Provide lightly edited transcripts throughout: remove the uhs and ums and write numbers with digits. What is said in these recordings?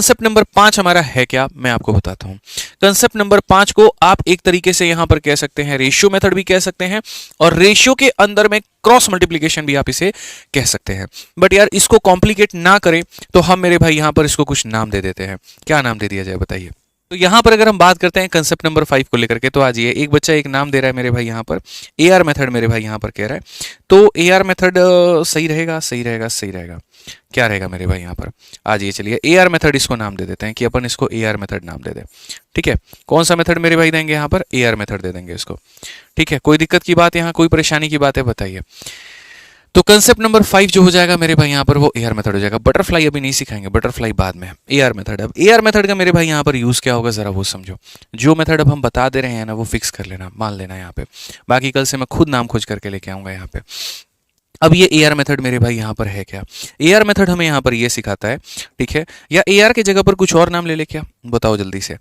Concept number 5 हमारा है क्या, मैं आपको बताता हूं। कंसेप्ट नंबर 5 को आप एक तरीके से यहां पर कह सकते हैं रेशियो मेथड भी कह सकते हैं, और रेशियो के अंदर में क्रॉस मल्टीप्लीकेशन भी आप इसे कह सकते हैं। बट यार इसको कॉम्प्लिकेट ना करें तो हम मेरे भाई यहां पर इसको कुछ नाम दे देते हैं। क्या नाम दे दिया जाए बताइए। तो यहां पर अगर हम बात करते हैं कंसेप्ट नंबर 5 को लेकर के, तो आज ये एक बच्चा एक नाम दे रहा है मेरे भाई यहां पर, एआर मेथड मेरे भाई यहां पर कह रहा है। तो एआर मेथड सही रहेगा, सही रहेगा, सही रहेगा। क्या रहेगा मेरे भाई यहां पर, आज ये चलिए एआर मेथड इसको नाम दे देते हैं कि अपन इसको एआर मेथड नाम दे दें। ठीक है, कौन सा मेथड मेरे भाई देंगे यहां पर, एआर मेथड दे देंगे इसको। ठीक है, कोई दिक्कत की बात यहां, कोई परेशानी की बात है बताइए। तो कंसेप्ट नंबर 5 जो हो जाएगा मेरे भाई यहाँ पर वो एआर मेथड हो जाएगा। बटरफ्लाई अभी नहीं सिखाएंगे, बटरफ्लाई बाद में, एआर मेथड। अब एआर मेथड का मेरे भाई यहाँ पर यूज क्या होगा जरा वो समझो। जो मेथड अब हम बता दे रहे हैं ना वो फिक्स कर लेना, मान लेना यहाँ पे, बाकी कल से मैं खुद नाम खोज करके लेके आऊंगा यहाँ पे। अब ये एआर मेथड मेरे भाई यहाँ पर है क्या, एआर मेथड हमें यहाँ पर ये सिखाता है, ठीक है, या एआर की जगह पर कुछ और नाम ले ले, क्या बताओ जल्दी से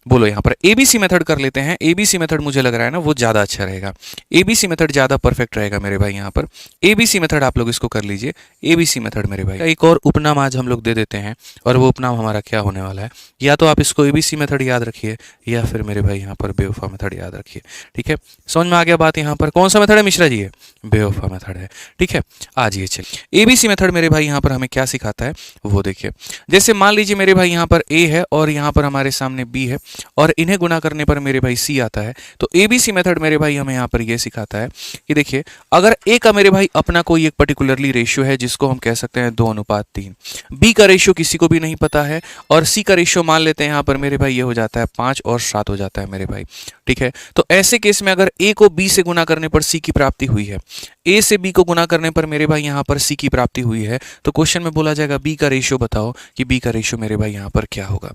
बोलो। यहाँ पर एबीसी मेथड कर लेते हैं। एबीसी मेथड मुझे लग रहा है ना वो ज्यादा अच्छा रहेगा, एबीसी मेथड ज्यादा परफेक्ट रहेगा मेरे भाई यहाँ पर। एबीसी मेथड आप लोग इसको कर लीजिए, एबीसी मेथड मेरे भाई। एक और उपनाम आज हम लोग दे देते हैं, और वो उपनाम हमारा क्या होने वाला है, या तो आप इसको एबीसी मेथड याद रखिए या फिर मेरे भाई यहाँ पर बेवफा मेथड याद रखिए। ठीक है, समझ में आ गया बात। यहाँ पर कौन सा मेथड है मिश्रा जी, है बेवफा मेथड है। ठीक है, आज ये चलिए एबीसी मेथड मेरे भाई यहाँ पर हमें क्या सिखाता है वो देखिए। जैसे मान लीजिए मेरे भाई यहाँ पर ए है और यहाँ पर हमारे सामने बी है, और इन्हें गुना करने पर मेरे भाई सी आता है। तो एबीसी मेथड मेरे भाई हमें यहाँ पर ये सिखाता है कि देखिए अगर ए का मेरे भाई अपना कोई एक पर्टिकुलरली रेशियो है जिसको हम कह सकते हैं 2:3, बी का रेशियो किसी को भी नहीं पता है, और सी का रेशियो मान लेते हैं यहाँ पर मेरे भाई ये हो जाता है 5 और 7 हो जाता है मेरे भाई। ठीक है, तो ऐसे केस में अगर ए को बी से गुना करने पर सी की प्राप्ति हुई है, ए से बी को गुना करने पर मेरे भाई यहाँ पर सी की प्राप्ति हुई है, तो क्वेश्चन में बोला जाएगा बी का रेशियो बताओ कि बी का रेशियो मेरे भाई यहाँ पर क्या होगा।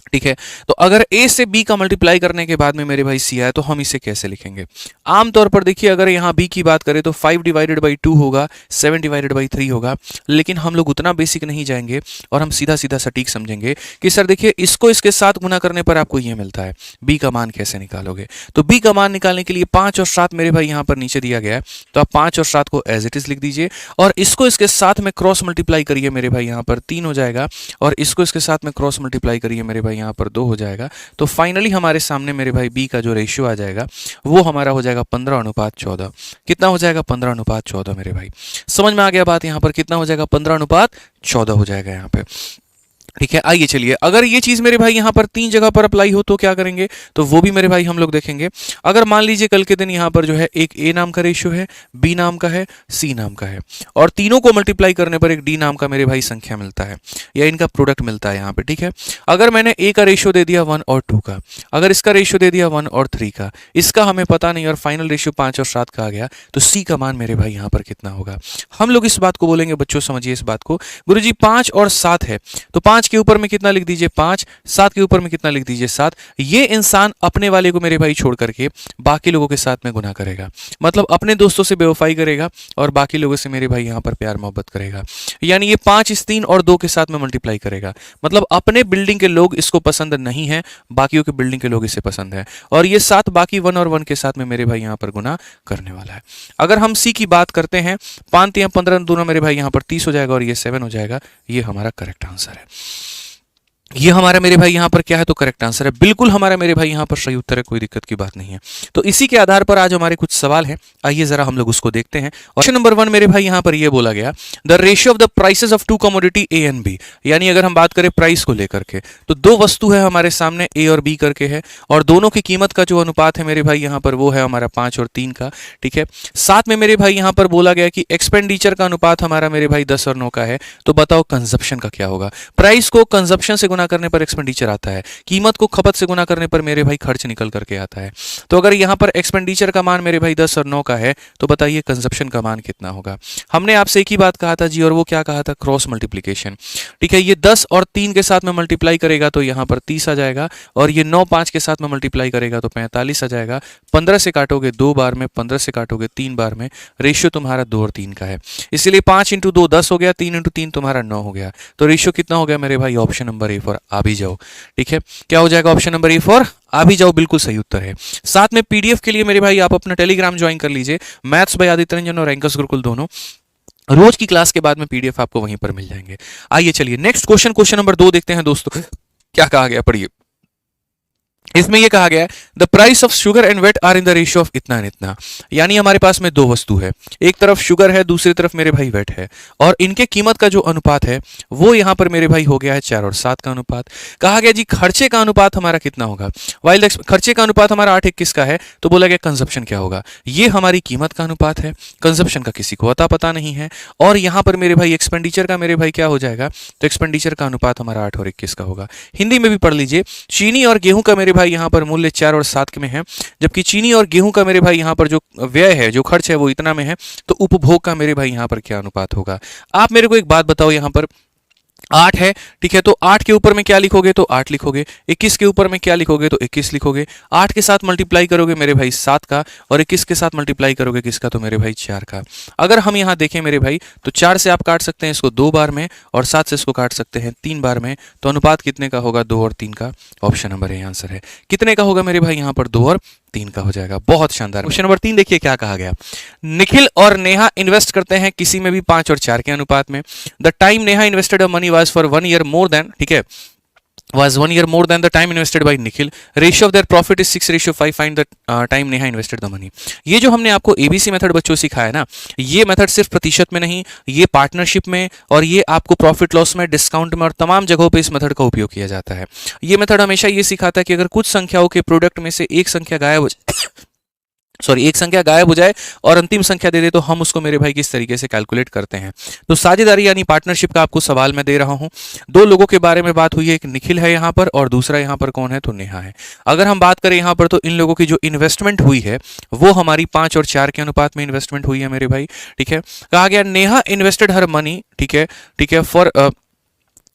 ठीक है, तो अगर a से b का मल्टीप्लाई करने के बाद में मेरे भाई c आया तो हम इसे कैसे लिखेंगे। आमतौर पर देखिए अगर यहाँ b की बात करें तो 5/2 होगा, 7/3 होगा, लेकिन हम लोग उतना बेसिक नहीं जाएंगे और हम सीधा सीधा सटीक समझेंगे कि सर देखिए इसको इसके साथ गुना करने पर आपको ये मिलता है, b का मान कैसे निकालोगे। तो b का मान निकालने के लिए 5 और 7 मेरे भाई यहाँ पर नीचे दिया गया है, तो आप 5 और 7 को एज इट इज लिख दीजिए, और इसको इसके साथ में क्रॉस मल्टीप्लाई करिए मेरे भाई यहाँ पर 3 हो जाएगा, और इसको इसके साथ में क्रॉस मल्टीप्लाई करिए मेरे भाई यहाँ पर 2 हो जाएगा। तो फाइनली हमारे सामने मेरे भाई बी का जो रेशियो आ जाएगा वो हमारा हो जाएगा 15:14। कितना हो जाएगा, 15:14 मेरे भाई। समझ में आ गया बात यहाँ पर, कितना हो जाएगा, 15:14 हो जाएगा यहाँ पे। ठीक है, आइए चलिए अगर ये चीज मेरे भाई यहाँ पर 3 जगह पर अप्लाई हो तो क्या करेंगे, तो वो भी मेरे भाई हम लोग देखेंगे। अगर मान लीजिए कल के दिन यहाँ पर जो है एक ए नाम का रेशियो है, बी नाम का है, सी नाम का है, और तीनों को मल्टीप्लाई करने पर एक डी नाम का मेरे भाई संख्या मिलता है, या इनका प्रोडक्ट मिलता है यहाँ पे। ठीक है, अगर मैंने ए का रेशियो दे दिया 1 और 2 का, अगर इसका रेशियो दे दिया 1 और 3 का, इसका हमें पता नहीं, और फाइनल रेशियो 5 और 7 का आ गया, तो सी का मान मेरे भाई यहाँ पर कितना होगा। हम लोग इस बात को बोलेंगे, बच्चों समझिए इस बात को, गुरुजी 5 और 7 है तो 5 के ऊपर में कितना लिख दीजिए 5, 7 के ऊपर में कितना लिख दीजिए 7। ये इंसान अपने वाले को मेरे भाई छोड़ करके बाकी लोगों के साथ में गुना करेगा, मतलब अपने दोस्तों से बेवफाई करेगा और बाकी लोगों से मेरे भाई यहाँ पर प्यार मोहब्बत करेगा। यानी ये 5 इस 3 और 2 के साथ में मल्टीप्लाई करेगा, मतलब अपने बिल्डिंग के लोग इसको पसंद नहीं है, बाकियों के बिल्डिंग के लोग इसे पसंद है, और ये 7 बाकी 1 और 1 के साथ में मेरे भाई यहाँ पर गुना करने वाला है। अगर हम सी की बात करते हैं, 5 या 15 दोनों मेरे भाई यहाँ पर 30 हो जाएगा, और ये 7 हो जाएगा। ये हमारा करेक्ट आंसर है। ये हमारा मेरे भाई यहाँ पर क्या है, तो करेक्ट आंसर है, बिल्कुल हमारा मेरे भाई यहाँ पर सही उत्तर है, कोई दिक्कत की बात नहीं है। तो इसी के आधार पर आज हमारे कुछ सवाल हैं, आइए जरा हम लोग उसको देखते हैं। क्वेश्चन नंबर 1 मेरे भाई यहाँ पर ये बोला गया, the ratio of the prices of 2 commodity A and B. यानी अगर हम बात करें प्राइस को लेकर के, तो 2 वस्तु है हमारे सामने ए और बी करके है, और दोनों की कीमत का जो अनुपात है मेरे भाई यहाँ पर वो है हमारा 5 और 3 का। ठीक है, साथ में मेरे भाई यहाँ पर बोला गया कि एक्सपेंडिचर का अनुपात हमारा मेरे भाई 10 और 9 का है। तो बताओ कंजप्शन का क्या होगा। प्राइस को कंजप्शन से गुना करने पर एक्सपेंडिचर आता है, कीमत को खपत से गुना करने पर मेरे भाई खर्च निकल करके आता है। तो अगर यहाँ पर एक्सपेंडिचर का मान मेरे भाई 10 और 9 का है, तो बताइए कंजप्शन का मान कितना होगा। हमने आपसे एक ही बात कहा था जी, और वो क्या कहा था, क्रॉस मल्टीप्लीकेशन। ठीक है, ये 10 और 3 के साथ में मल्टीप्लाई करेगा तो यहाँ पर 30 आ जाएगा, और ये 9 5 के साथ में मल्टीप्लाई करेगा तो 45 आ जाएगा। 15 से काटोगे 2 बार में, 15 से काटोगे 3 बार में, रेशियो तुम्हारा 2 और 3 का है, इसलिए 5 × 2 10 हो गया, 3 × 3 तुम्हारा 9 हो गया। तो रेशियो कितना हो गया मेरे भाई, ऑप्शन नंबर ए फॉर आ भी जाओ। ठीक है, क्या हो जाएगा, ऑप्शन नंबर ए फॉर आ भी जाओ, बिल्कुल सही उत्तर है। साथ में पीडीएफ के लिए मेरे भाई आप अपना टेलीग्राम ज्वाइन कर लीजिए, मैथ्स बाय आदित्य रंजन और एंकर्स गुरुकुल दोनों। रोज की क्लास के बाद में पीडीएफ आपको वहीं पर मिल जाएंगे। आइए चलिए नेक्स्ट क्वेश्चन, क्वेश्चन नंबर 2 देखते हैं दोस्तों, क्या कहा गया, पढ़िए। इसमें यह कहा गया है the price of sugar and wheat are in the ratio of इतना एंड इतना। यानी हमारे पास में दो वस्तु है, एक तरफ शुगर है, दूसरी तरफ मेरे भाई वेट है, और इनके कीमत का जो अनुपात है वो यहां पर मेरे भाई हो गया है 4 और 7 का अनुपात। कहा गया जी खर्चे का अनुपात हमारा कितना होगा, वाइल खर्चे का अनुपात हमारा 8:21 का है, तो बोला गया कंजप्शन क्या होगा। ये हमारी कीमत का अनुपात है, कंजप्शन का किसी को अता पता नहीं है। और यहां पर मेरे भाई एक्सपेंडिचर का मेरे भाई क्या हो जाएगा, तो एक्सपेंडिचर का अनुपात हमारा 8 और 21 का होगा। हिंदी में भी पढ़ लीजिए, चीनी और गेहूं का मेरे भाई यहां पर मूल्य 4 और 7 में है, जबकि चीनी और गेहूं का मेरे भाई यहां पर जो व्यय है, जो खर्च है वो इतना में है, तो उपभोग का मेरे भाई यहां पर क्या अनुपात होगा। आप मेरे को एक बात बताओ, यहां पर 8 है, ठीक है, तो 8 के ऊपर में क्या लिखोगे, तो 8 लिखोगे। 21 के ऊपर में क्या लिखोगे, तो 21 लिखोगे। 8 के साथ मल्टीप्लाई करोगे मेरे भाई 7 का, और 21 के साथ मल्टीप्लाई करोगे किसका, तो मेरे भाई 4 का। अगर हम यहां देखें मेरे भाई, तो 4 से आप काट सकते हैं इसको 2 बार में, और 7 से इसको काट सकते हैं 3 बार में, तो अनुपात कितने का होगा, 2 और 3 का। ऑप्शन नंबर ए आंसर है। कितने का होगा मेरे भाई यहां पर, 2 और 3 का हो जाएगा। बहुत शानदार। क्वेश्चन नंबर 3 देखिए क्या कहा गया। निखिल और नेहा इन्वेस्ट करते हैं किसी में भी 5 और 4 के अनुपात में। The time Neha invested money was for 1 year more than, ठीक है, was 1 year more than the time invested by Nikhil. Ratio of their profit is 6:5. Find the time Neha invested the money. ये जो हमने आपको एबीसी मेथड बच्चों सिखाया ना, ये मेथड सिर्फ प्रतिशत में नहीं, ये पार्टनरशिप में, और ये आपको प्रॉफिट लॉस में, डिस्काउंट में, और तमाम जगहों पे इस मेथड का उपयोग किया जाता है। ये मेथड हमेशा ये सिखाता है कि अगर कुछ संख्याओं के प्रोडक्ट में से एक संख्या गायब हो एक संख्या गायब हो जाए और अंतिम संख्या दे दे, तो हम उसको मेरे भाई किस तरीके से कैलकुलेट करते हैं। तो साझेदारी यानी पार्टनरशिप का आपको सवाल मैं दे रहा हूं। दो लोगों के बारे में बात हुई है, एक निखिल है यहां पर, और दूसरा यहां पर कौन है, तो नेहा है। अगर हम बात करें यहां पर, तो इन लोगों की जो इन्वेस्टमेंट हुई है वो हमारी 5 और 4 के अनुपात में इन्वेस्टमेंट हुई है मेरे भाई, ठीक है। कहा गया नेहा इन्वेस्टेड हर मनी, ठीक है,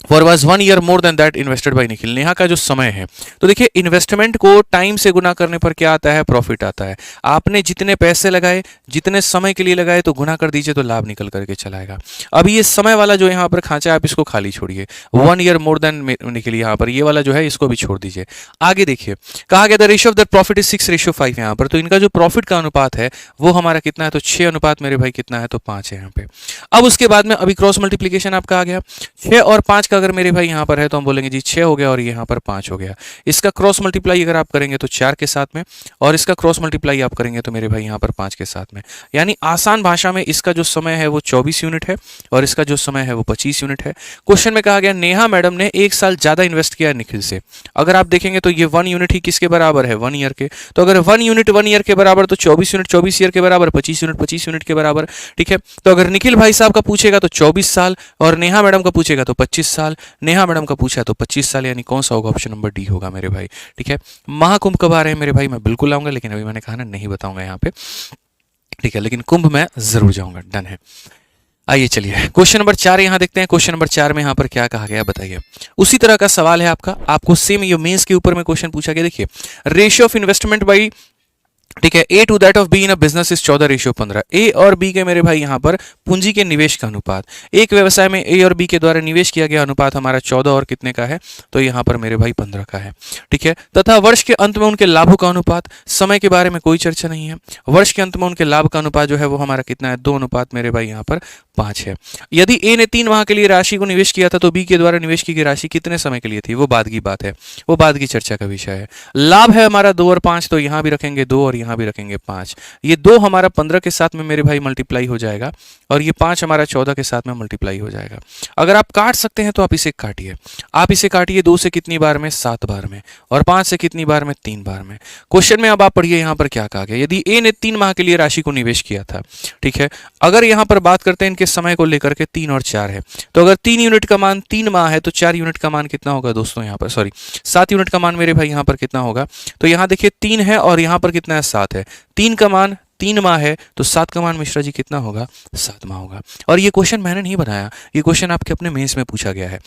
for was 1 year more than that invested bye Nikhil. Neha का जो समय है, तो देखिए इन्वेस्टमेंट को टाइम से गुना करने पर क्या आता है, प्रॉफिट आता है। आपने जितने पैसे लगाए, जितने समय के लिए लगाए, तो गुना कर दीजिए तो लाभ निकल करके चलाएगा। अब ये समय वाला जो यहाँ पर खांचा है, आप इसको खाली छोड़िए। 1 ईयर मोर देन निखिल, यहाँ पर ये वाला जो है इसको भी छोड़ दीजिए। आगे देखिए, कहा गया the ratio of that profit is 6:5 यहाँ पर, तो इनका जो प्रॉफिट का अनुपात है वो हमारा कितना है, तो 6 अनुपात मेरे भाई कितना है, तो 5 है यहाँ पे। अब उसके बाद में अभी क्रॉस मल्टीप्लीकेशन आपका आ गया, 6 और 5 अगर मेरे भाई यहां पर है, तो हम बोलेंगे जी 6 हो गया और यहां पर 5 हो गया। इसका क्रॉस मल्टीप्लाई अगर आप करेंगे तो 4 के साथ में, और इसका क्रॉस मल्टीप्लाई आप करेंगे तो मेरे भाई यहां पर 5 के साथ में। यानी आसान भाषा में इसका जो समय है वो 24 यूनिट है, और इसका जो समय है वो 25 यूनिट है। क्वेश्चन में कहा गया नेहा मैडम ने 1 साल ज्यादा इन्वेस्ट किया निखिल से। अगर आप देखेंगे तो ये 1 यूनिट ही किसके बराबर है, 1 ईयर के। तो अगर 1 यूनिट 1 ईयर के बराबर, तो 24 यूनिट 24 ईयर के बराबर, 25 यूनिट 25 यूनिट के बराबर, ठीक है। तो अगर निखिल भाई साहब का पूछेगा तो 24 साल, और नेहा मैडम का पूछेगा तो 25 साल। नेहा मैडम का पूछा तो 25 साल, यानी कौन सा होगा, ऑप्शन नंबर डी होगा मेरे भाई, ठीक है। महाकुंभ कब आ रहे हैं मेरे भाई, मैं बिल्कुल आऊंगा, लेकिन अभी मैंने कहा ना नहीं बताऊंगा यहाँ पे, ठीक है, लेकिन कुंभ में जरूर जाऊंगा, डन है। आइए चलिए क्वेश्चन नंबर 4 यहां देखते हैं। क्वेश्चन नंबर 4 में यहां पर क्या कहा गया बताइए। उसी तरह का सवाल है आपका, आपको सेम ये मेंस के ऊपर में क्वेश्चन पूछा गया। देखिए रेशियो ऑफ इन्वेस्टमेंट बाई, ठीक है, A to that of B in a business is 14:15। A और बी के मेरे भाई यहां पर पूंजी के निवेश का अनुपात, एक व्यवसाय में ए और बी के द्वारा निवेश किया गया अनुपात हमारा 14 और कितने का है, तो यहां पर मेरे भाई 15 का है, ठीक है। तथा वर्ष के अंत में उनके लाभों का अनुपात, समय के बारे में कोई चर्चा नहीं है। वर्ष के अंत में उनके लाभ का अनुपात जो है वो हमारा कितना है, 2 अनुपात मेरे भाई यहां पर 5 है। यदि ए ने 3 माह के लिए राशि को निवेश किया था, तो बी के द्वारा निवेश की गई राशि कितने समय के लिए थी, वो बाद की बात है, वो बाद की चर्चा का विषय है। लाभ है हमारा 2 और 5, तो यहां भी रखेंगे 2 और यहां भी रखेंगे 5। ये 2 हमारा 15 के साथ में मेरे भाई मल्टीप्लाई हो जाएगा, और ये 5 हमारा 14 के साथ में मल्टीप्लाई हो जाएगा। अगर आप काट सकते हैं तो आप इसे काटिए, आप इसे काटिए 2 से कितनी बार में, 7 बार में, और 5 से कितनी बार में, 3 बार में। क्वेश्चन में अब आप पढ़िए यहां पर क्या कहा गया। यदि ए ने 3 माह के लिए राशि को निवेश किया था, ठीक है, अगर यहां पर बात करते हैं इनके समय को लेकर के 3 और 4 है, तो अगर 3 यूनिट का मान 3 माह है, तो 4 यूनिट का मान कितना होगा दोस्तों, यहां पर सॉरी 7 यूनिट का मान मेरे भाई यहां पर कितना होगा, तो यहां देखिए 3 है और यहां पर कितना है, 7 है। 3 का मान 3 माह है, तो 7 का मान मिश्रा जी कितना होगा, 7 माह होगा। और ये क्वेश्चन मैंने नहीं बनाया, ये क्वेश्चन आपके अपने मेंस में पूछा गया है।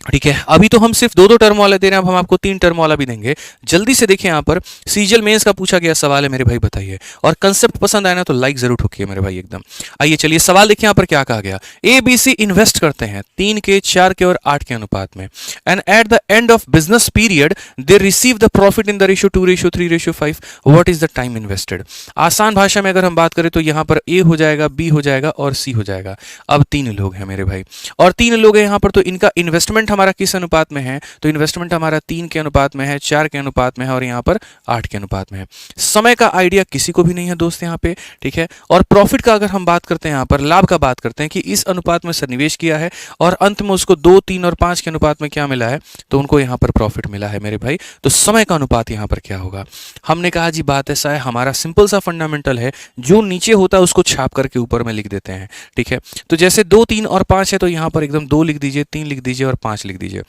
ठीक है, अभी तो हम सिर्फ दो दो टर्म वाला दे रहे हैं, अब हम आपको तीन टर्म वाला भी देंगे। जल्दी से देखिए, यहाँ पर सीजीएल मेंस का पूछा गया सवाल है मेरे भाई, बताइए। और कंसेप्ट पसंद आया ना तो लाइक जरूर ठोकिए मेरे भाई एकदम। आइए चलिए सवाल देखिए यहाँ पर क्या कहा गया। ए बी सी इन्वेस्ट करते हैं 3 के, 4 के और 8 के अनुपात में, and at the end of business period they receive the profit in the ratio 2:3:5। What is the time invested? आसान भाषा में अगर हम बात करें तो यहाँ पर ए हो जाएगा, बी हो जाएगा और सी हो जाएगा। अब 3 लोग हैं मेरे भाई, और 3 लोग हैं यहाँ पर, तो इनका इन्वेस्टमेंट हमारा किस अनुपात में है? तो इन्वेस्टमेंट हमारा 3 के अनुपात में है, 4 के अनुपात में है और यहाँ पर 8 के अनुपात में है। समय का आइडिया किसी को भी नहीं है दोस्त यहाँ पे, ठीक है। और प्रॉफिट का अगर हम बात करते हैं, यहाँ पर लाभ का बात करते हैं कि इस अनुपात में सन्निवेश किया है और अंत में उसको 2, 3 और 5 के अनुपात में क्या मिला है, तो उनको यहाँ पर प्रॉफिट मिला है मेरे भाई। तो समय का अनुपात यहाँ पर क्या होगा? हमने कहा जी बात ऐसा है, हमारा सिंपल सा फंडामेंटल है, जो नीचे होता है उसको छाप करके ऊपर में लिख देते हैं, ठीक है। तो जैसे 2, 3 और 5 है, तो यहाँ पर एकदम 2 लिख दीजिए, 3 लिख दीजिए और 5 लिख दीजिए।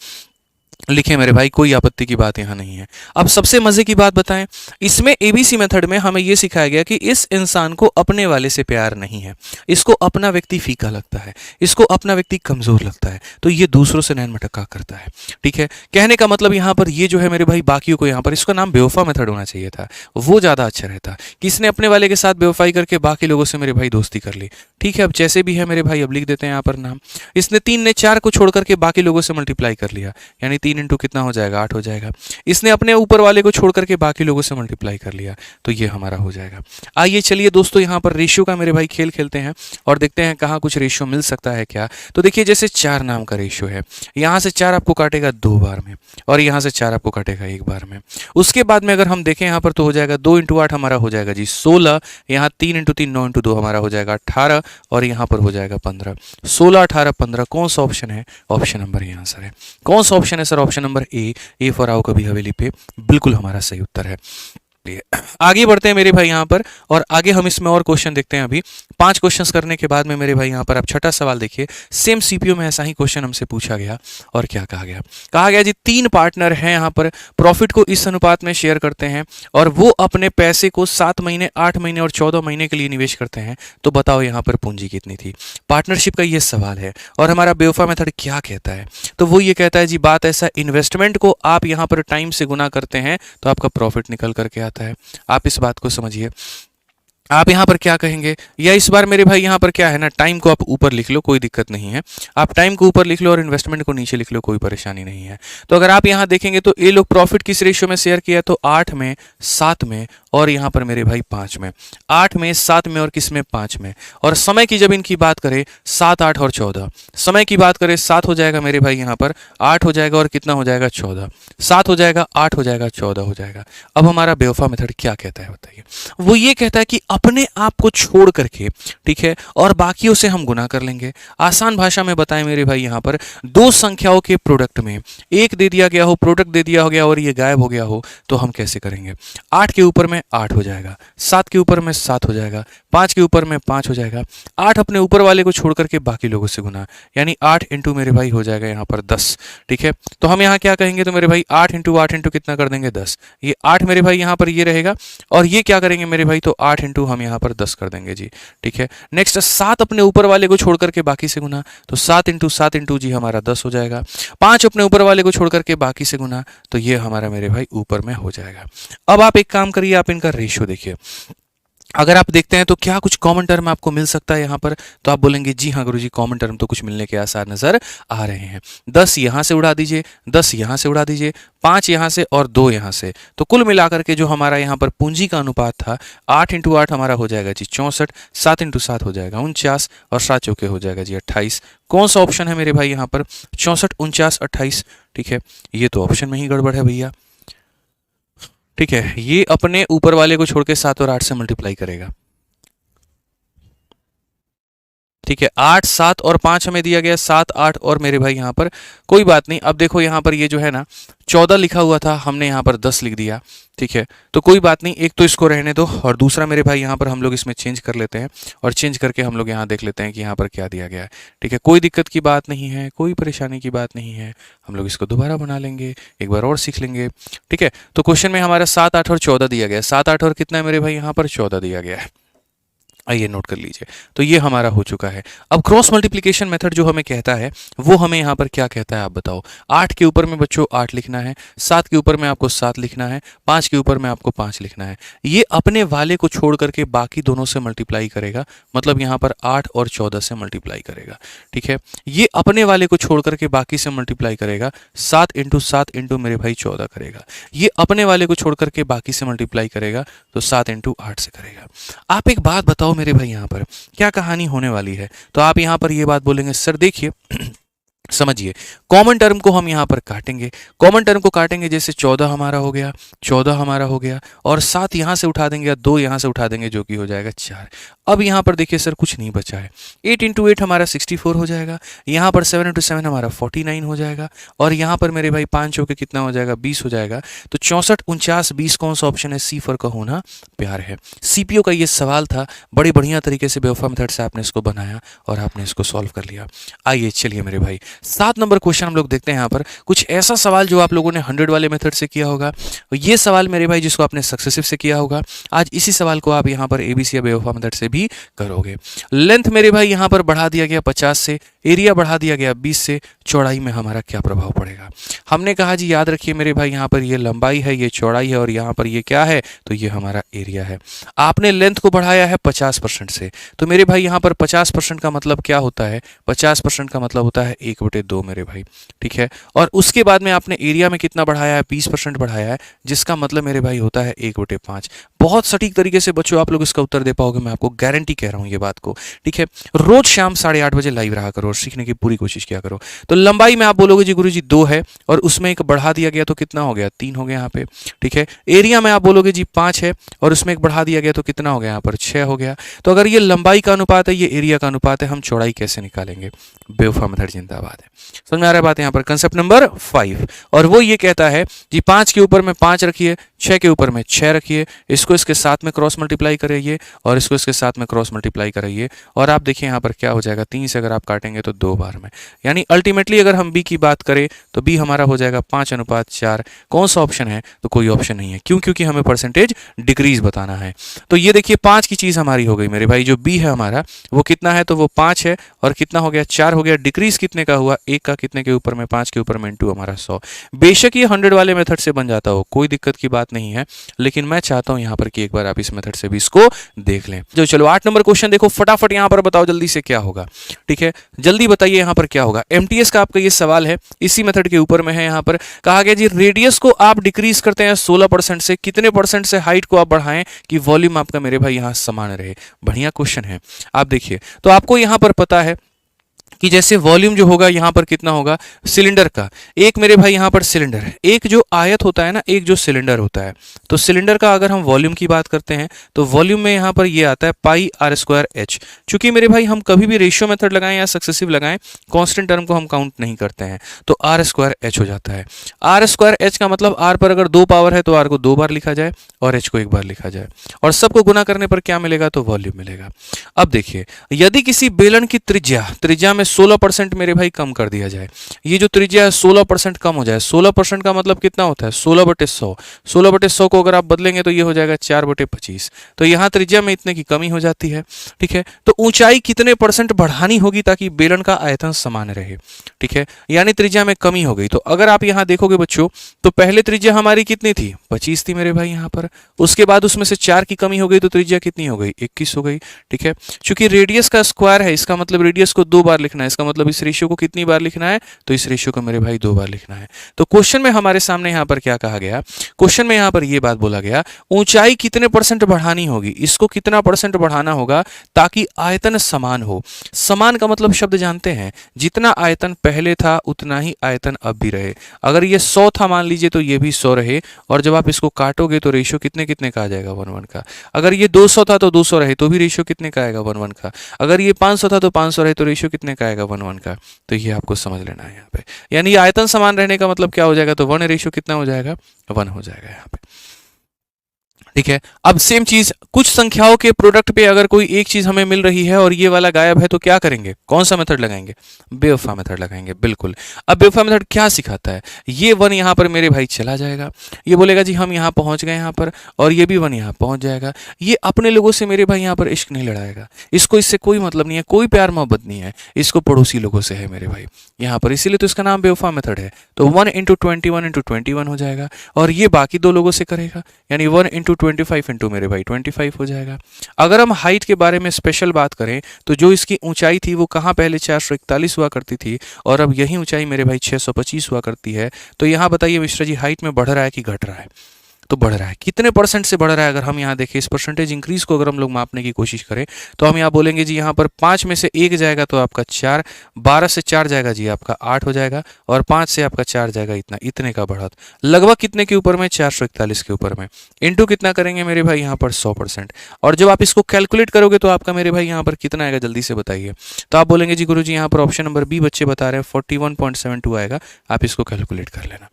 लिखे मेरे भाई, कोई आपत्ति की बात यहां नहीं है। अब सबसे मजे की बात बताएं, इसमें एबीसी मेथड में हमें यह सिखाया गया कि इस इंसान को अपने वाले से प्यार नहीं है, इसको अपना व्यक्ति फीका लगता है, इसको अपना व्यक्ति कमजोर लगता है, तो ये दूसरों से नैन मटक्का करता है, ठीक है। कहने का मतलब यहां पर ये जो है मेरे भाई, बाकियों को यहां पर इसका नाम बेवफा मेथड होना चाहिए था, वो ज्यादा अच्छा रहता कि इसने अपने वाले के साथ बेवफाई करके बाकी लोगों से मेरे भाई दोस्ती कर ली, ठीक है। अब जैसे भी है मेरे भाई, अब लिख देते हैं यहाँ पर नाम। इसने 3 ने 4 को छोड़ करके बाकी लोगों से मल्टीप्लाई कर लिया, यानी 3 इंटू कितना हो जाएगा, 8 हो जाएगा। इसने अपने ऊपर वाले को छोड़ करके बाकी लोगों से मल्टीप्लाई कर लिया, तो ये हमारा हो जाएगा। आइए चलिए दोस्तों, यहाँ पर रेशियो का मेरे भाई खेल खेलते हैं और देखते हैं कहाँ कुछ रेशियो मिल सकता है क्या। तो देखिए, जैसे 4 नाम का रेशियो है, यहाँ से 4 आपको काटेगा 2 बार में और यहाँ से 4 आपको काटेगा 1 बार में। उसके बाद में अगर हम देखें यहाँ पर, तो हो जाएगा 2 इंटू 8 हमारा हो जाएगा जी 16, यहाँ 3 इंटू 3 9 इंटू 2 हमारा हो जाएगा 18 और यहाँ पर हो जाएगा 15। 16, 18, 15 कौन सा ऑप्शन है? ऑप्शन नंबर ये आंसर है। कौन सा ऑप्शन है sir? Option number A for आओ कभी हवेली पे, बिल्कुल हमारा सही उत्तर है। आगे बढ़ते हैं मेरे भाई यहाँ पर, और आगे हम इसमें और क्वेश्चन देखते हैं। अभी 5 क्वेश्चंस करने के बाद में मेरे भाई यहाँ पर आप छठा सवाल देखिए, सेम सीपीयू में ऐसा ही क्वेश्चन हमसे पूछा गया और क्या कहा गया? कहा गया जी 3 पार्टनर हैं यहाँ पर, प्रॉफिट को इस अनुपात में शेयर करते हैं और वो अपने पैसे को 7 महीने, 8 महीने और 14 महीने के लिए निवेश करते हैं, तो बताओ यहाँ पर पूंजी कितनी थी? पार्टनरशिप का ये सवाल है और हमारा बेवफा मेथड क्या कहता है? तो वो ये कहता है जी बात ऐसा, इन्वेस्टमेंट को आप यहाँ पर टाइम से गुना करते हैं तो आपका प्रॉफिट निकल करके आता है। आप इस बात को समझिए। आप यहाँ पर क्या कहेंगे, या इस बार मेरे भाई यहाँ पर क्या है ना, टाइम को आप ऊपर लिख लो, कोई दिक्कत नहीं है। आप टाइम को ऊपर लिख लो और इन्वेस्टमेंट को नीचे लिख लो, कोई परेशानी नहीं है। तो अगर आप यहाँ देखेंगे तो ये लोग प्रॉफिट किस रेशियो में शेयर किया, तो 8 में, 7 में और यहाँ पर मेरे भाई 5 में। 8 में, 7 में और किस में? 5 में। और समय की जब इनकी बात करें, 7, 8 और 14। समय की बात करें, 7 हो जाएगा मेरे भाई यहाँ पर, 8 हो जाएगा और कितना हो जाएगा? 14। 7 हो जाएगा, 8 हो जाएगा, 14 हो जाएगा। अब हमारा बेवफा मेथड क्या कहता है बताइए? वो ये कहता है कि अपने आप को छोड़ करके, ठीक है, और बाकियों से हम गुना कर लेंगे। आसान भाषा में बताएं मेरे भाई, यहाँ पर 2 संख्याओं के प्रोडक्ट में एक दे दिया गया हो, प्रोडक्ट दे दिया हो गया और ये गायब हो गया हो, तो हम कैसे करेंगे? 8 के ऊपर में 8 हो जाएगा, 7 के ऊपर में 7 हो जाएगा, 5 के ऊपर में 5 हो जाएगा। 8 अपने ऊपर वाले को छोड़ करके बाकी लोगों से गुना, यानी 8 इंटू मेरे भाई हो जाएगा यहाँ पर 10, ठीक है। तो हम यहाँ क्या कहेंगे, तो मेरे भाई 8 इंटू 8 इंटू कितना कर देंगे? 10। ये 8 मेरे भाई यहाँ पर ये रहेगा और ये क्या करेंगे मेरे भाई, तो 8 इंटू हम यहाँ पर 10 कर देंगे जी, ठीक है। नेक्स्ट 7 अपने ऊपर वाले को छोड़ करके बाकी से गुना, तो 7 इंटू 7 इंटू जी हमारा 10 हो जाएगा। 5 अपने ऊपर वाले को छोड़ करके बाकी से गुना, तो ये हमारा मेरे भाई ऊपर में हो जाएगा। अब आप एक काम करिए, आप इनका रेशियो देखिए। अगर आप देखते हैं तो क्या कुछ कॉमन टर्म आपको मिल सकता है यहाँ पर, तो आप बोलेंगे जी हाँ गुरुजी, कॉमन टर्म तो कुछ मिलने के आसार नजर आ रहे हैं। 10 यहाँ से उड़ा दीजिए, 10 यहाँ से उड़ा दीजिए, 5 यहाँ से और 2 यहाँ से, तो कुल मिलाकर के जो हमारा यहाँ पर पूंजी का अनुपात था, 8 इंटू 8 हमारा हो जाएगा जी 64, 7 इंटू 7 हो जाएगा 49 और 7 चौके हो जाएगा जी 28। कौन सा ऑप्शन है मेरे भाई यहाँ पर? 64, 49, 28, ठीक है। ये तो ऑप्शन में ही गड़बड़ है भैया, ठीक है। ये अपने ऊपर वाले को छोड़ के 7 और 8 से मल्टीप्लाई करेगा, ठीक है। 8, 7 और 5 हमें दिया गया, 7, 8 और मेरे भाई यहाँ पर कोई बात नहीं। अब देखो यहाँ पर ये जो है ना 14 लिखा हुआ था, हमने यहाँ पर 10 लिख दिया, ठीक है। तो कोई बात नहीं, एक तो इसको रहने दो और दूसरा मेरे भाई यहाँ पर हम लोग इसमें चेंज कर लेते हैं और चेंज करके हम लोग यहाँ देख लेते हैं कि यहाँ पर क्या दिया गया है, ठीक है। कोई दिक्कत की बात नहीं है, कोई परेशानी की बात नहीं है, हम लोग इसको दोबारा बना लेंगे, एक बार और सीख लेंगे, ठीक है। तो क्वेश्चन में हमारा 7, 8 और 14 दिया गया है। 7, 8 और कितना है मेरे भाई यहाँ पर? 14 दिया गया है। आइए नोट कर लीजिए। तो ये हमारा हो चुका है। अब क्रॉस मल्टीप्लिकेशन मेथड जो हमें कहता है वो हमें यहाँ पर क्या कहता है आप बताओ। 8 के ऊपर में बच्चों 8 लिखना है, 7 के ऊपर में आपको 7 लिखना है, 5 के ऊपर में आपको 5 लिखना है। ये अपने वाले को छोड़ करके बाकी दोनों से मल्टीप्लाई करेगा, मतलब यहाँ पर 8 और 14 से मल्टीप्लाई करेगा। ठीक है, ये अपने वाले को छोड़ करके बाकी से मल्टीप्लाई करेगा, 7 इंटू 7 इंटू मेरे भाई 14 करेगा। ये अपने वाले को छोड़ करके बाकी से मल्टीप्लाई करेगा तो 7 इंटू 8 से करेगा। आप एक बात बताओ मेरे भाई, यहाँ पर क्या कहानी होने वाली है। तो आप यहाँ पर ये बात बोलेंगे सर देखिए समझिए, कॉमन टर्म को हम यहाँ पर काटेंगे। कॉमन टर्म को काटेंगे, जैसे 14 हमारा हो गया, 14 हमारा हो गया, और 7 यहाँ से उठा देंगे या 2 यहाँ से उठा देंगे, जो कि हो जाएगा 4। अब यहाँ पर देखिए सर कुछ नहीं बचा है। 8 इंटू 8 हमारा 64 हो जाएगा, यहाँ पर 7 इंटू 7 हमारा 49 हो जाएगा, और यहाँ पर मेरे भाई 5 होके कितना हो जाएगा, 20 हो जाएगा। तो 64 49 20 कौन सा ऑप्शन है, सी फॉर का होना प्यार है। सीपीओ का ये सवाल था, बड़े बढ़िया तरीके से बेवफा मेथड से आपने इसको बनाया और आपने इसको सॉल्व कर लिया। आइए चलिए मेरे भाई 7 नंबर क्वेश्चन हम लोग देखते हैं। यहाँ पर कुछ ऐसा सवाल जो आप लोगों ने 100 वाले मेथड से किया होगा, ये सवाल मेरे भाई जिसको आपने सक्सेसिव से किया होगा, आज इसी सवाल को आप यहाँ पर एबीसी या बेवफा मेथड से भी करोगे। लेंथ मेरे भाई यहाँ पर बढ़ा दिया गया 50 से, एरिया बढ़ा दिया गया 20 से, चौड़ाई में हमारा क्या प्रभाव पड़ेगा। हमने कहा जी याद रखिए मेरे भाई, यहाँ पर ये लंबाई है, ये चौड़ाई है, और यहाँ पर ये क्या है, तो ये हमारा एरिया है। आपने लेंथ को बढ़ाया है 50% से, तो मेरे भाई यहाँ पर 50% का मतलब क्या होता है, 50% का मतलब होता है 1/2 मेरे भाई। ठीक है, और उसके बाद में आपने एरिया में कितना बढ़ाया है, 20% बढ़ाया है, जिसका मतलब मेरे भाई होता है 1/5। बहुत सटीक तरीके से बच्चों आप लोग इसका उत्तर दे पाओगे, मैं आपको गारंटी कह रहा हूँ ये बात को। ठीक है, रोज शाम 8:30 बजे लाइव रहा करो और सीखने की पूरी कोशिश किया करो। तो लंबाई में आप बोलोगे जी गुरुजी 2 है, और उसमें एक बढ़ा दिया गया तो कितना हो गया, 3 हो गया यहाँ पे। ठीक है, एरिया में आप बोलोगे जी 5 है, और उसमें एक बढ़ा दिया गया तो कितना हो गया, यहाँ पर 6 हो गया। तो अगर ये लंबाई का अनुपात है, ये एरिया का अनुपात है, हम चौड़ाई कैसे निकालेंगे। बेवफा मेथड जिंदाबाद है। समझ में आ रहा है बात यहाँ पर। कंसेप्ट नंबर 5, और वो ये कहता है जी 5 के ऊपर में 5 रखिए, 6 के ऊपर में 6 रखिए, इसको इसके साथ में क्रॉस मल्टीप्लाई करिए, और इसको इसके साथ में क्रॉस मल्टीप्लाई करिए, और आप देखिए यहाँ पर क्या हो जाएगा, 3 से अगर आप काटेंगे तो 2 बार में, यानी अल्टीमेटली अगर हम बी की बात करें तो बी हमारा हो जाएगा 5:4। कौन सा ऑप्शन है, तो कोई ऑप्शन नहीं है। क्यों, क्योंकि हमें परसेंटेज डिक्रीज बताना है। तो ये देखिए 5 की चीज हमारी हो गई मेरे भाई, जो बी है हमारा वो कितना है, तो वो 5 है, और कितना हो गया, 4 हो गया। डिक्रीज कितने का हुआ, 1 का, कितने के ऊपर में, 5 के ऊपर में, इंटू हमारा 100। बेशक ये 100 वाले मेथड से बन जाता हो, कोई दिक्कत की बात नहीं है, लेकिन मैं चाहता हूं यहाँ पर कि एक बार आप इस मेथड से भी इसको देख लें। जो चलो 8 नंबर क्वेश्चन देखो, फटाफट यहाँ पर बताओ जल्दी से क्या होगा। ठीक है, जल्दी बताइए यहाँ पर क्या होगा। एमटीएस का आपका ये सवाल है, इसी मेथड के ऊपर में है। यहाँ पर कहा गया जी रेडियस को आप डिक्रीज करते हैं 16% से, कितने परसेंट से हाइट को आप बढ़ाएं कि वॉल्यूम आपका मेरे भाई यहाँ समान रहे। बढ़िया क्वेश्चन है। आप देखिए, तो आपको यहाँ पर पता है कि जैसे वॉल्यूम जो होगा यहाँ पर कितना होगा, सिलेंडर का, एक मेरे भाई यहाँ पर सिलेंडर है, एक जो आयत होता है ना, एक जो सिलेंडर होता है, तो सिलेंडर का अगर हम वॉल्यूम की बात करते हैं तो वॉल्यूम में यहाँ पर ये आता है πr²h। चूंकि मेरे भाई हम कभी भी रेशियो मेथड लगाएं या सक्सेसिव लगाएं, कांस्टेंट टर्म को हम काउंट नहीं करते हैं, तो r²h हो जाता है। r²h का मतलब r पर अगर 2 पावर है तो r को 2 बार लिखा जाए और h को 1 बार लिखा जाए, और सबको गुना करने पर क्या मिलेगा, तो वॉल्यूम मिलेगा। अब देखिए, यदि किसी बेलन की त्रिज्या में 16% मेरे भाई कम कर दिया जाए, ये जो त्रिज्या है 16% कम हो जाए, 16% का मतलब कितना होता है, 16/100। 16/100 को अगर आप बदलेंगे तो ये हो जाएगा 4/25। तो यहाँ त्रिज्या में इतने की कमी हो जाती है। ठीक है, तो ऊंचाई कितने परसेंट बढ़ानी होगी ताकि बेलन का आयतन समान रहे। ठीक है, यानी त्रिज्या में कमी हो गई। तो अगर आप यहाँ देखोगे बच्चों, तो पहले त्रिज्या हमारी कितनी थी, 25 थी मेरे भाई यहाँ पर, उसके बाद उसमें से 4 की कमी हो गई तो त्रिज्या कितनी हो गई, 21 हो गई। ठीक है, चूंकि रेडियस का स्क्वायर है, इसका मतलब रेडियस को 2 बार लिखना है, इसका मतलब इस रेशियो को कितनी बार लिखना है, तो इस रेशियो को मेरे भाई 2 बार लिखना है। तो क्वेश्चन में हमारे सामने यहाँ पर क्या कहा गया, क्वेश्चन में यहाँ पर ये बात बोला गया, ऊंचाई कितने परसेंट बढ़ानी होगी, इसको कितना परसेंट बढ़ाना होगा ताकि आयतन समान हो। समान का मतलब शब्द जानते हैं, जितना आयतन पहले था उतना ही आयतन अब भी रहे। अगर ये 100 था मान लीजिए तो ये भी 100 रहे, और जब आप इसको काटोगे तो रेशियो कितने कितने का आ जाएगा, 1:1 का। अगर ये 200 था तो 200 रहे तो भी रेशियो कितने का आएगा, 1:1 का। अगर ये 500 था तो 500 रहे तो रेशियो कितने का आएगा, 1:1 का। तो ये आपको समझ लेना है यहाँ पे, यानी आयतन समान रहने का मतलब क्या हो जाएगा, तो 1 रेशियो कितना हो जाएगा, 1 हो जाएगा यहाँ पे। ठीक है। अब सेम चीज कुछ संख्याओं के प्रोडक्ट पे अगर कोई एक चीज हमें मिल रही है और ये वाला गायब है तो क्या करेंगे, कौन सा मेथड लगाएंगे, बेवफा मेथड लगाएंगे, बिल्कुल। अब बेवफा मेथड क्या सिखाता है, ये वन यहाँ पर मेरे भाई चला जाएगा, ये बोलेगा जी हम यहाँ पहुंच गए यहाँ पर, और ये भी वन यहाँ पहुंच जाएगा। ये अपने लोगों से मेरे भाई यहाँ पर इश्क नहीं लड़ाएगा, इसको इससे कोई मतलब नहीं है, कोई प्यार मोहब्बत नहीं है, इसको पड़ोसी लोगों से है मेरे भाई यहाँ पर, इसीलिए तो इसका नाम बेवफा मेथड है। तो 1 इंटू 21 इंटू 21 हो जाएगा, और ये बाकी दो लोगों से करेगा, यानी 1 इंटू 25 इंटू मेरे भाई 25 हो जाएगा। अगर हम हाइट के बारे में स्पेशल बात करें तो जो इसकी ऊंचाई थी वो कहाँ पहले 441 हुआ करती थी, और अब यही ऊंचाई मेरे भाई 625 हुआ करती है। तो यहाँ बताइए मिश्रा जी, हाइट में बढ़ रहा है कि घट रहा है, तो बढ़ रहा है। कितने परसेंट से बढ़ रहा है, अगर हम यहाँ देखें इस परसेंटेज इंक्रीज को अगर हम लोग मापने की कोशिश करें तो हम यहाँ बोलेंगे जी यहाँ पर 5 में से 1 जाएगा तो आपका 4, 12 से 4 जाएगा जी आपका 8 हो जाएगा, और 5 से आपका 4 जाएगा इतना, इतने का बढ़त लगभग कितने के ऊपर में, 441 के ऊपर में। इंटू कितना करेंगे मेरे भाई यहाँ पर 100%, और जब आप इसको कैलकुलेट करोगे तो आपका मेरे भाई यहाँ पर कितना आएगा, जल्दी से बताइए। तो आप बोलेंगे जी गुरुजी यहाँ पर ऑप्शन नंबर बी बच्चे बता रहे हैं 41.72 आएगा, आप इसको कैलकुलेट कर लेना।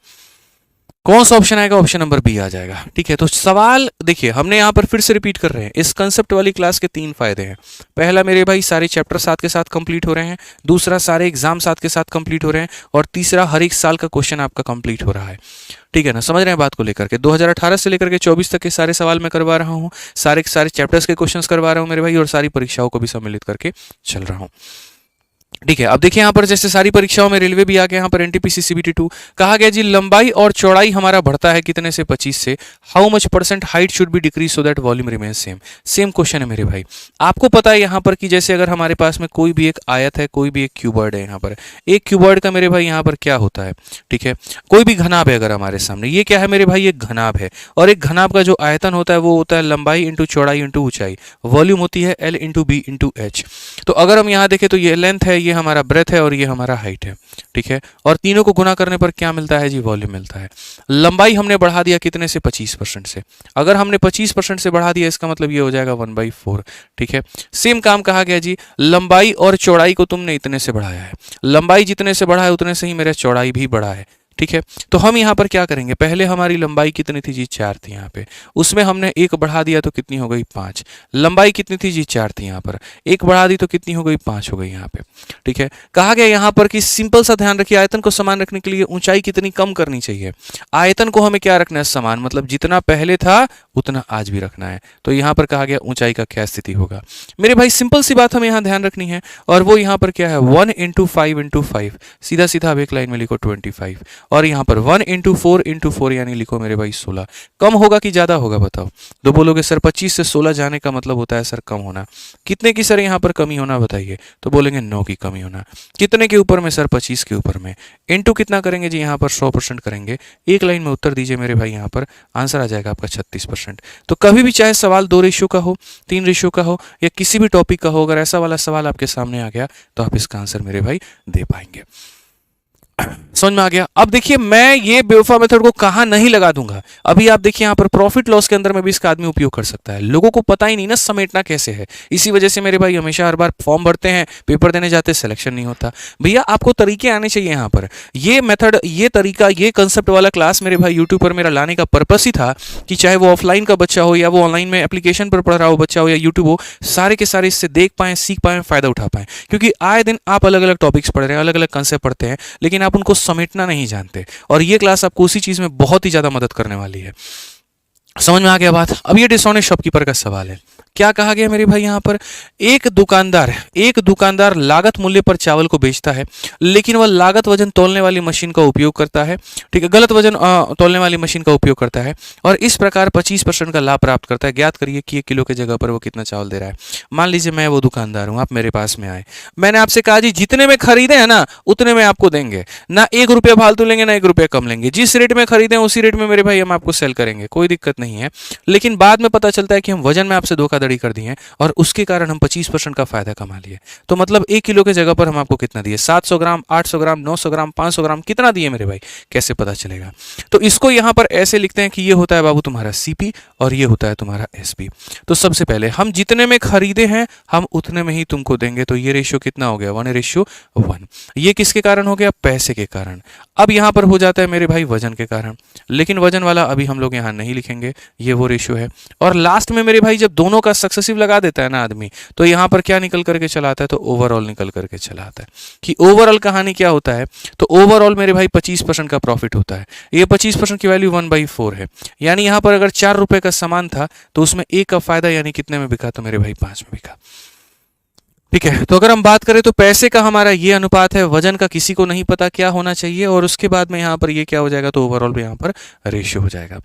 कौन सा ऑप्शन आएगा, ऑप्शन नंबर बी आ जाएगा। ठीक है, तो सवाल देखिए हमने यहाँ पर फिर से रिपीट कर रहे हैं, इस कंसेप्ट वाली क्लास के 3 फायदे हैं। पहला मेरे भाई सारे चैप्टर साथ के साथ कंप्लीट हो रहे हैं, दूसरा सारे एग्जाम साथ के साथ कंप्लीट हो रहे हैं, और तीसरा हर एक साल का क्वेश्चन आपका कंप्लीट हो रहा है। ठीक है ना, समझ रहे हैं बात को लेकर के। 2018 से लेकर के 24 तक के सारे सवाल मैं करवा रहा हूँ, सारे चैप्टर्स के क्वेश्चंस करवा रहा हूँ मेरे भाई, और सारी परीक्षाओं को भी सम्मिलित करके चल रहा हूँ। ठीक है, अब देखिए यहाँ पर जैसे सारी परीक्षाओं में रेलवे भी आ गया, यहाँ पर एनटीपीसी सीबीटी 2 कहा गया जी लंबाई और चौड़ाई हमारा बढ़ता है कितने से, 25 से। How much percent height should be decrease so that volume remain same. Same question है मेरे भाई। आपको पता है यहाँ पर कि जैसे अगर हमारे पास में कोई भी एक आयत है, कोई भी एक क्यूबॉइड है, यहाँ पर एक क्यूबॉइड का मेरे भाई यहाँ पर क्या होता है, ठीक है, कोई भी घनाभ है अगर हमारे सामने, ये क्या है मेरे भाई, एक घनाभ है, और एक घनाभ का जो आयतन होता है वो होता है लंबाई इंटू चौड़ाई इंटू ऊंचाई, वॉल्यूम होती है L into B into H. तो अगर हम यहाँ देखें तो ये लेंथ है, ये हमारा ब्रेथ है, और ये हमारा हाइट है। ठीक है, और तीनों को गुना करने पर क्या मिलता है जी, वॉल्यूम मिलता है। लंबाई हमने बढ़ा दिया कितने से, 25% से। अगर हमने 25% से बढ़ा दिया इसका मतलब ये हो जाएगा 1/4। ठीक है, सेम काम कहा गया जी लंबाई और चौड़ाई को तुमने इतने से बढ़ाया है, लंबाई जितने से बढ़ा है उतने से ही मेरा चौड़ाई भी बढ़ा है। ठीक है, तो हम यहाँ पर क्या करेंगे, पहले हमारी लंबाई कितनी थी जी, 4 थी यहाँ पे, उसमें हमने 1 बढ़ा दिया तो कितनी हो गई, 5। लंबाई कितनी थी जी, 4 थी यहाँ पर, 1 बढ़ा दी तो कितनी हो गई, 5 हो गई यहाँ पे। ठीक है, कहा गया यहाँ पर कि सिंपल सा ध्यान रखिए, आयतन को समान रखने के लिए ऊंचाई कितनी कम करनी चाहिए, आयतन को हमें क्या रखना है, समान, मतलब जितना पहले था उतना आज भी रखना है। तो यहाँ पर कहा गया ऊंचाई का क्या स्थिति होगा मेरे भाई, सिंपल सी बात हमें यहाँ ध्यान रखनी है, और वो यहाँ पर क्या है 1 इंटू 5 इंटू 5, सीधा सीधा अब एक लाइन में लिखो 25, और यहाँ पर 1 इंटू 4 इंटू 4 यानी लिखो मेरे भाई 16। कम होगा कि ज्यादा होगा बताओ, तो बोलोगे सर 25 से 16 जाने का मतलब होता है सर कम होना। कितने की सर यहाँ पर कमी होना बताइए, तो बोलेंगे 9 की कमी होना। कितने के ऊपर में सर, 25 के ऊपर में। इंटू कितना करेंगे जी, यहाँ पर 100% करेंगे। एक लाइन में उत्तर दीजिए मेरे भाई, यहाँ पर आंसर आ जाएगा आपका 36%। तो कभी भी चाहे सवाल 2 रेशियो का हो, 3 रेशियो का हो, या किसी भी टॉपिक का हो, अगर ऐसा वाला सवाल आपके सामने आ गया तो आप इसका आंसर मेरे भाई दे पाएंगे। समझ में आ गया। अब देखिए मैं ये बेवफा मेथड को कहां नहीं लगा दूंगा, अभी आप देखिए यहाँ पर प्रॉफिट लॉस के अंदर में भी इसका आदमी उपयोग कर सकता है। लोगों को पता ही नहीं ना समेटना कैसे है, इसी वजह से मेरे भाई हमेशा हर बार फॉर्म भरते हैं, पेपर देने जाते, सिलेक्शन नहीं होता। भैया आपको तरीके आने चाहिए यहाँ पर। ये मेथड, ये तरीका, ये कंसेप्ट वाला क्लास मेरे भाई यूट्यूब पर मेरा लाने का पर्पस ही था कि चाहे वो ऑफलाइन का बच्चा हो या वो ऑनलाइन में एप्लीकेशन पर पढ़ रहा हो बच्चा हो या यूट्यूब हो, सारे के सारे इससे देख पाएं, सीख पाएं, फायदा उठा पाएं। क्योंकि आए दिन आप अलग अलग टॉपिक्स पढ़ रहे हैं, अलग अलग कंसेप्ट पढ़ते हैं, लेकिन आप उनको समेटना नहीं जानते, और ये क्लास आपको उसी चीज में बहुत ही ज्यादा मदद करने वाली है। समझ में आ गया बात। अब ये डिसऑनेस्ट शॉपकीपर का सवाल है, क्या कहा गया मेरे भाई यहाँ पर, एक दुकानदार लागत मूल्य पर चावल को बेचता है, लेकिन वह लागत वजन तौलने वाली मशीन का उपयोग करता है, ठीक है, गलत वजन तौलने वाली मशीन का उपयोग करता है, और इस प्रकार 25% का लाभ प्राप्त करता है। ज्ञात करिए कि 1 किलो की जगह पर वो कितना चावल दे रहा है। मान लीजिए मैं वो दुकानदार हूं, आप मेरे पास में आए, मैंने आपसे कहा जी जितने में खरीदे हैं ना उतने में आपको देंगे, ना 1 रुपया फालतू लेंगे ना 1 रुपया कम लेंगे, जिस रेट में खरीदे उसी रेट में मेरे भाई हम आपको सेल करेंगे, कोई दिक्कत नहीं है। लेकिन बाद में पता चलता है कि हम वजन में आपसे धोखाधड़ी कर दिए और उसके कारण हम 25% का फायदा कमा लिए। तो मतलब 1 किलो के जगह पर हम आपको कितना दिए, 700 ग्राम, 800 ग्राम, 900 ग्राम, 500 ग्राम, कितना दिए मेरे भाई, कैसे पता चलेगा। तो इसको यहां पर ऐसे लिखते हैं कि ये होता है बाबू तुम्हारा सीपी और ये होता है तुम्हारा एसपी। तो सबसे पहले हम जितने में खरीदे हैं हम उतने में ही तुमको देंगे, तो ये रेशियो कितना हो गया, 1:1। ये किसके कारण हो गया, पैसे के कारण। अब यहाँ पर हो जाता है मेरे भाई वजन के कारण, लेकिन वजन वाला अभी हम लोग यहाँ नहीं लिखेंगे, ये वो रेशियो है। और लास्ट में मेरे भाई जब दोनों का सक्सेसिव लगा देता है ना आदमी, तो यहाँ पर क्या निकल करके चला आता है, तो ओवरऑल निकल करके चला आता है। कि ओवरऑल कहानी क्या होता है, तो ओवरऑल मेरे भाई 25% का प्रॉफिट होता है। ये 25% की वैल्यू 1/4 है, यानी यहाँ पर अगर 4 रुपए का सामान था तो उसमें 1 का फायदा यानी कितने में बिका, तो मेरे भाई 5 में बिका। ठीक है, तो अगर हम बात करें तो पैसे का हमारा ये अनुपात है, वजन का किसी को नहीं पता क्या होना चाहिए, और उसके बाद में यहाँ पर ये क्या हो जाएगा, तो ओवरऑल में यहाँ पर रेशियो हो जाएगा।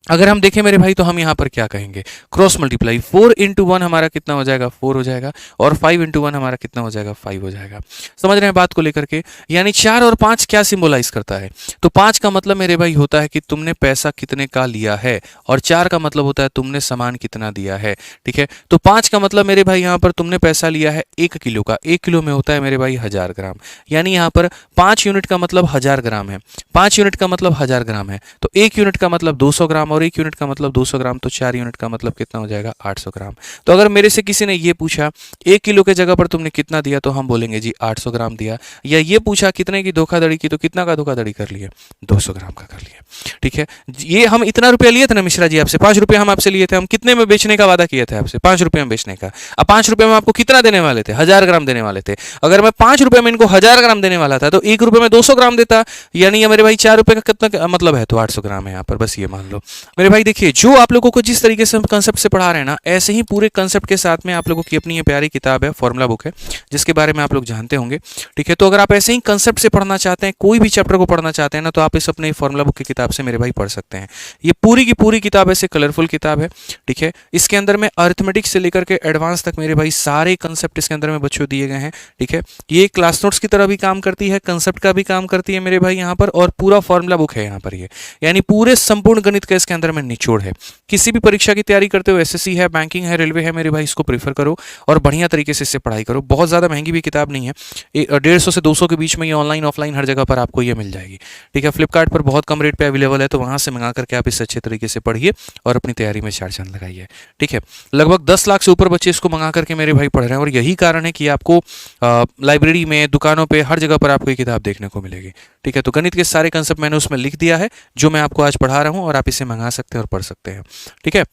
अगर हम देखें मेरे भाई तो हम यहाँ पर क्या कहेंगे, क्रॉस मल्टीप्लाई 4 इंटू 1 हमारा कितना हो जाएगा, 4 हो जाएगा, और 5 इंटू 1 हमारा कितना हो जाएगा, 5 हो जाएगा। समझ रहे हैं बात को लेकर के, यानी 4 और 5 क्या सिंबलाइज करता है, तो 5 का मतलब मेरे भाई होता है कि तुमने पैसा कितने का लिया है, और 4 का मतलब होता है तुमने सामान कितना दिया है। ठीक है, तो 5 का मतलब मेरे भाई यहाँ पर तुमने पैसा लिया है 1 किलो का, 1 किलो में होता है मेरे भाई 1000 ग्राम, यानी यहाँ पर 5 यूनिट का मतलब 1000 ग्राम है, 5 यूनिट का मतलब 1000 ग्राम है, तो 1 यूनिट का मतलब 200 ग्राम, और 1 यूनिट का मतलब 200 ग्राम, तो 4 यूनिट का मतलब कितना हो जाएगा, 800 ग्राम। तो अगर मेरे से किसी ने ये पूछा 1 किलो के जगह पर तुमने कितना दिया, तो हम बोलेंगे जी 800 ग्राम दिया। या ये पूछा कितने की धोखाधड़ी की, तो कितना का धोखाधड़ी कर लिए, 200 ग्राम का कर लिया। ठीक है, ये हम इतना रुपया लिए थे ना मिश्रा जी आपसे, 5 रुपये हम आपसे लिए थे, हम कितने में बेचने का वादा किया था आपसे, 5 रुपये में बेचने का। अब 5 रुपये में आपको कितना देने वाले थे, 1000 ग्राम देने वाले थे। अगर मैं 5 रुपये में इनको 1000 ग्राम देने वाला था, तो 1 रुपये में 200 ग्राम देता, यानी मेरे भाई 4 रुपये का कितना मतलब है, तो 800 ग्राम है यहाँ पर, बस ये मान लो। मेरे भाई देखिए, जो आप लोगों को जिस तरीके से हम कंसेप्ट से पढ़ा रहे हैं ना, ऐसे ही पूरे कंसेप्ट के साथ में आप लोगों की अपनी ये प्यारी किताब है, फॉर्मूला बुक है, जिसके बारे में आप लोग जानते होंगे। ठीक है, तो अगर आप ऐसे ही कंसेप्ट से पढ़ना चाहते हैं, कोई भी चैप्टर को पढ़ना चाहते हैं ना, तो आप इस अपने फॉर्मूला बुक की किताब से मेरे भाई पढ़ सकते हैं। ये पूरी की पूरी किताब ऐसे कलरफुल किताब है। ठीक है, इसके अंदर में अरिथमेटिक से लेकर के एडवांस तक मेरे भाई सारे कंसेप्ट इसके अंदर में बच्चों दिए गए हैं। ठीक है, ये क्लास नोट्स की तरह भी काम करती है, कंसेप्ट का भी काम करती है मेरे भाई यहाँ पर, और पूरा फॉर्मूला बुक है यहाँ पर ये, यानी पूरे संपूर्ण गणित का इसके अंदर में निचोड़ है। किसी भी परीक्षा की तैयारी करते हो, एसएससी है, बैंकिंग है, रेलवे है, मेरे भाई इसको प्रीफर करो और बढ़िया तरीके से इससे पढ़ाई करो। बहुत ज़्यादा महंगी भी किताब नहीं है, 150 से 200 के बीच में ये ऑनलाइन ऑफलाइन हर जगह पर आपको ये मिल जाएगी। ठीक है, फ्लिपकार्ट पर बहुत कम रेट पे अवेलेबल है, तो वहाँ से मंगा करके आप इसे अच्छे तरीके से पढ़िए और अपनी तैयारी में चार चांद लगाइए। ठीक है, लगभग 10 लाख से ऊपर बच्चे इसको मंगा करके मेरे भाई पढ़ रहे हैं, और यही कारण है कि आपको लाइब्रेरी में, दुकानों पर, हर जगह पर आपको ये किताब देखने को मिलेगी। ठीक है, तो गणित के सारे कंसेप्ट मैंने उसमें लिख दिया है जो मैं आपको आज पढ़ा रहा हूँ, और आप इसे मंगा सकते हैं और पढ़ सकते हैं। ठीक है।